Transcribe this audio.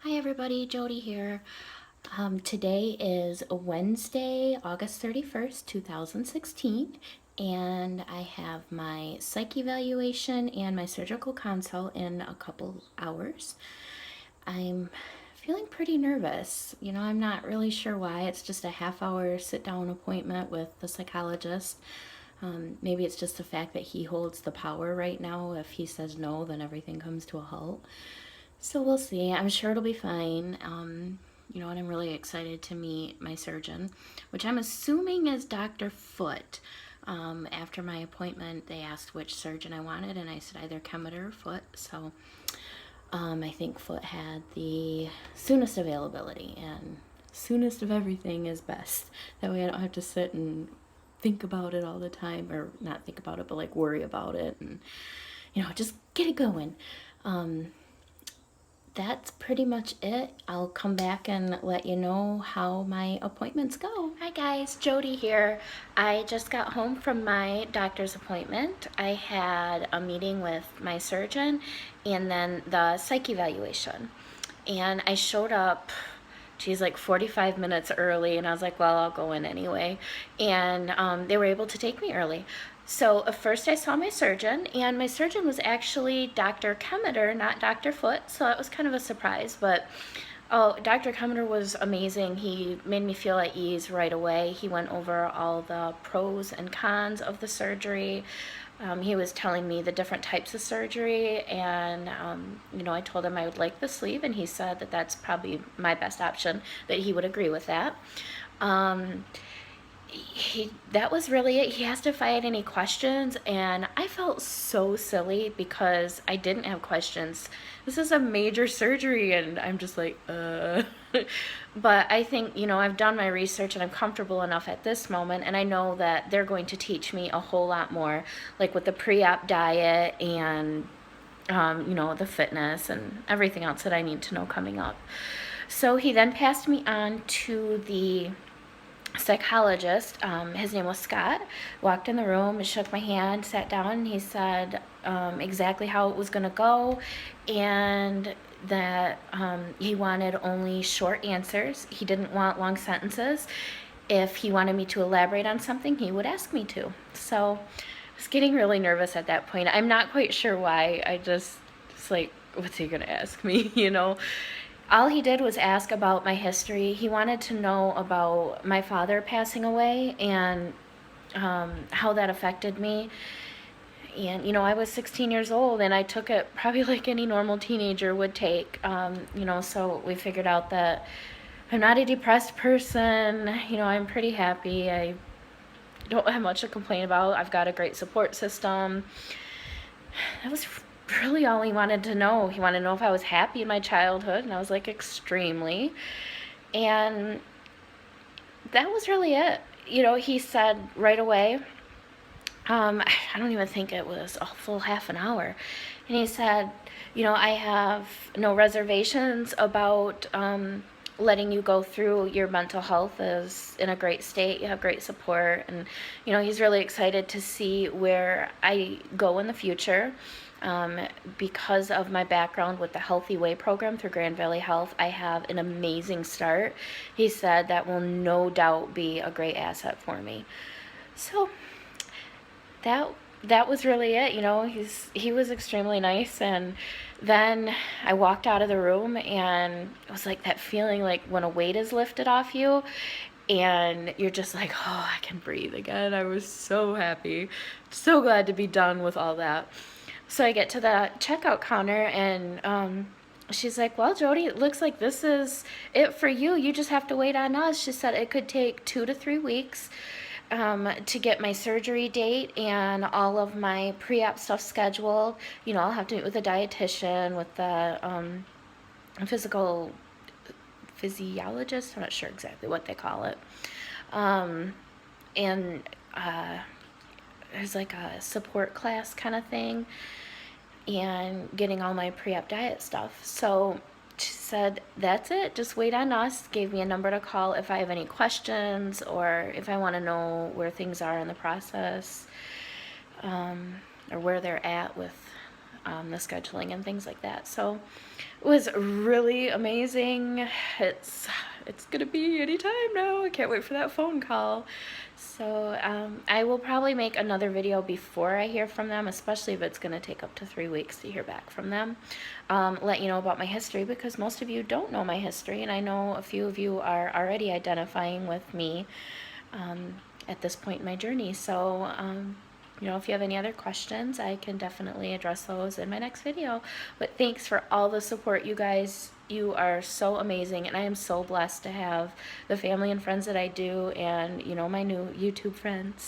Hi everybody, Jody here. Today is Wednesday, August 31st, 2016, and I have my psych evaluation and my surgical consult in a couple hours. I'm feeling pretty nervous. I'm not really sure why. It's just a half-hour sit-down appointment with the psychologist. Maybe it's just the fact that he holds the power right now. If he says no, then everything comes to a halt. So we'll see. I'm sure it'll be fine. And I'm really excited to meet my surgeon, which I'm assuming is Dr. Foot. After my appointment, they asked which surgeon I wanted, and I said either Kemmeter or Foot. So I think Foot had the soonest availability, and soonest of everything is best. That way I don't have to sit and think about it all the time, or not think about it, but like worry about it, and just get it going. That's pretty much it. I'll come back and let you know how my appointments go. Hi guys, Jody here. I just got home from my doctor's appointment. I had a meeting with my surgeon and then the psych evaluation. And I showed up, geez, like 45 minutes early, and I was like, well, I'll go in anyway. And they were able to take me early. So first I saw my surgeon, and my surgeon was actually Dr. Kemmeter, not Dr. Foot, so that was kind of a surprise. But oh, Dr. Kemmeter was amazing. He made me feel at ease right away. He went over all the pros and cons of the surgery. He was telling me the different types of surgery, and I told him I would like the sleeve, and he said that that's probably my best option, that he would agree with that. That was really it. He asked if I had any questions, and I felt so silly because I didn't have questions. This is a major surgery, and I'm just like, But I think, I've done my research and I'm comfortable enough at this moment, and I know that they're going to teach me a whole lot more, like with the pre-op diet and, the fitness and everything else that I need to know coming up. So he then passed me on to the psychologist. His name was Scott. Walked in the room, shook my hand, sat down, and he said exactly how it was going to go, and that he wanted only short answers. He didn't want long sentences. If he wanted me to elaborate on something, he would ask me to. So I was getting really nervous at that point. I'm not quite sure why. It's like, what's he going to ask me, All he did was ask about my history. He wanted to know about my father passing away and how that affected me. And, I was 16 years old, and I took it probably like any normal teenager would take. So we figured out that I'm not a depressed person. I'm pretty happy. I don't have much to complain about. I've got a great support system. That was really all he wanted to know. He wanted to know if I was happy in my childhood, and I was like, extremely. And that was really it. He said right away, I don't even think it was a full half an hour, and he said, I have no reservations about letting you go through. Your mental health is in a great state. You have great support, and he's really excited to see where I go in the future. Because of my background with the Healthy Way program through Grand Valley Health, I have an amazing start. He said that will no doubt be a great asset for me. So that was really it. He was extremely nice, and then I walked out of the room, and it was like that feeling like when a weight is lifted off you, and you're just like, oh, I can breathe again. I was so happy, so glad to be done with all that. So I get to the checkout counter, and she's like, well, Jody, it looks like this is it for you. You just have to wait on us. She said it could take 2 to 3 weeks to get my surgery date and all of my pre-op stuff scheduled. I'll have to meet with a dietitian, with the physiologist. I'm not sure exactly what they call it. And there's like a support class kind of thing, and getting all my pre-op diet stuff. So she said, that's it, just wait on us. Gave me a number to call if I have any questions, or if I want to know where things are in the process, or where they're at with the scheduling and things like that. So it was really amazing. It's gonna be anytime now. I can't wait for that phone call. So I will probably make another video before I hear from them, especially if it's gonna take up to 3 weeks to hear back from them. Let you know about my history, because most of you don't know my history, and I know a few of you are already identifying with me at this point in my journey. So you know, if you have any other questions, I can definitely address those in my next video. But thanks for all the support, you guys. You are so amazing, and I am so blessed to have the family and friends that I do, and, you know, my new YouTube friends.